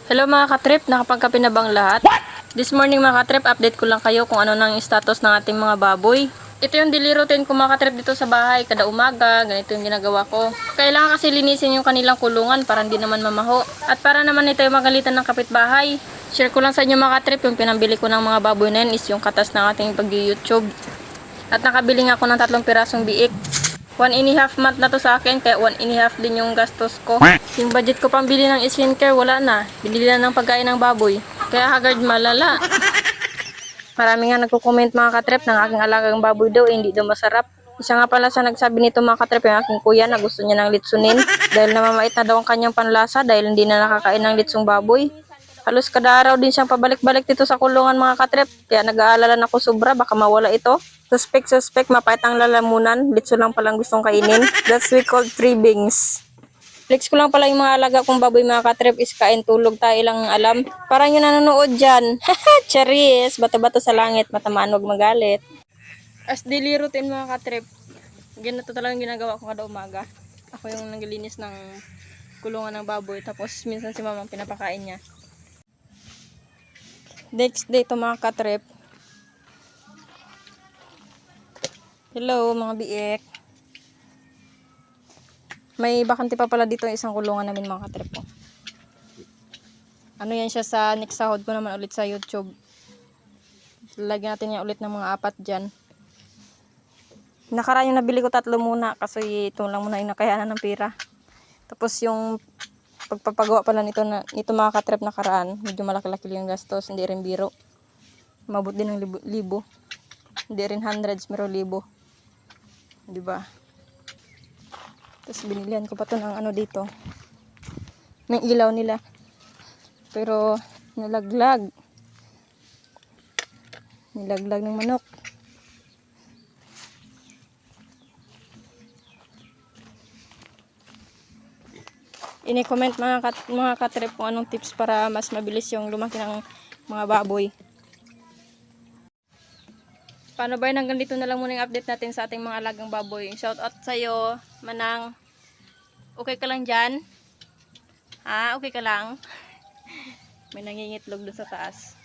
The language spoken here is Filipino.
Hello mga katrip, nakapagkape na bang lahat? This morning mga katrip, update ko lang kayo kung ano nang status ng ating mga baboy. Ito yung daily routine ko mga katrip dito sa bahay, kada umaga, ganito yung ginagawa ko. Kailangan kasi linisin yung kanilang kulungan para hindi naman mamaho. At para naman ito yung magalitan ng kapitbahay. Share ko lang sa inyo mga katrip, yung pinambili ko ng mga baboy na yun is yung katas ng ating pag-YouTube. At nakabili nga ako ng 3 pirasong biik. 1.5 month na to sa akin, kaya 1.5 din yung gastos ko. Yung budget ko pang bili ng skincare, wala na. Binili na ng pagkain ng baboy. Kaya haggard malala. Marami nga nagko-comment mga katrep ng aking alagang baboy daw, hindi daw masarap. Isa nga pala sa nagsabi nito mga katrep, yung aking kuya na gusto niya ng litsunin. Dahil namamait na daw ang kanyang panlasa dahil hindi na nakakain ng litsong baboy. Halos kada araw din siyang pabalik-balik dito sa kulungan mga katrep. Kaya nag-aalala na ako sobra, baka mawala ito. Suspect, mapait ang lalamunan. Litso lang palang gustong kainin. That's we called freebings. Flex ko lang pala yung mga alaga kong baboy mga katrep is kain tulog tayo lang alam. Parang yung nanonood dyan. Charis, bato-bato sa langit, matamaan wag magalit. As daily routine mga katrep, ganito talagang ginagawa ko kada umaga. Ako yung naglilinis ng kulungan ng baboy, tapos minsan si mama pinapakain niya. Next day to mga katrep. Hello mga biik. May bakante pa pala dito isang kulungan namin mga katrep ko. Ano yan siya sa next sahod ko naman ulit sa YouTube. Lagyan natin yan ulit ng mga 4 dyan. Nakaraan yung nabili ko 3 muna kasi ito lang muna yung nakayanan ng pera. Tapos yung pagpapagawa pala nito mga katrep nakaraan, medyo malaki-laki yung gastos, hindi rin biro. Mabot din ng libo. Hindi rin hundreds, pero libo. Diba? Tapos binilihan ko pa to ng ano dito. Ng ilaw nila. Pero nalaglag. Nilaglag ng manok. Ini-comment mga katrep kung anong tips para mas mabilis yung lumaki ng mga baboy. Paano ba yun? Hanggang dito na lang muna yung update natin sa ating mga alagang baboy. Shout out sa'yo, Manang. Okay ka lang dyan? Ha? Okay ka lang? May nangingitlog doon sa taas.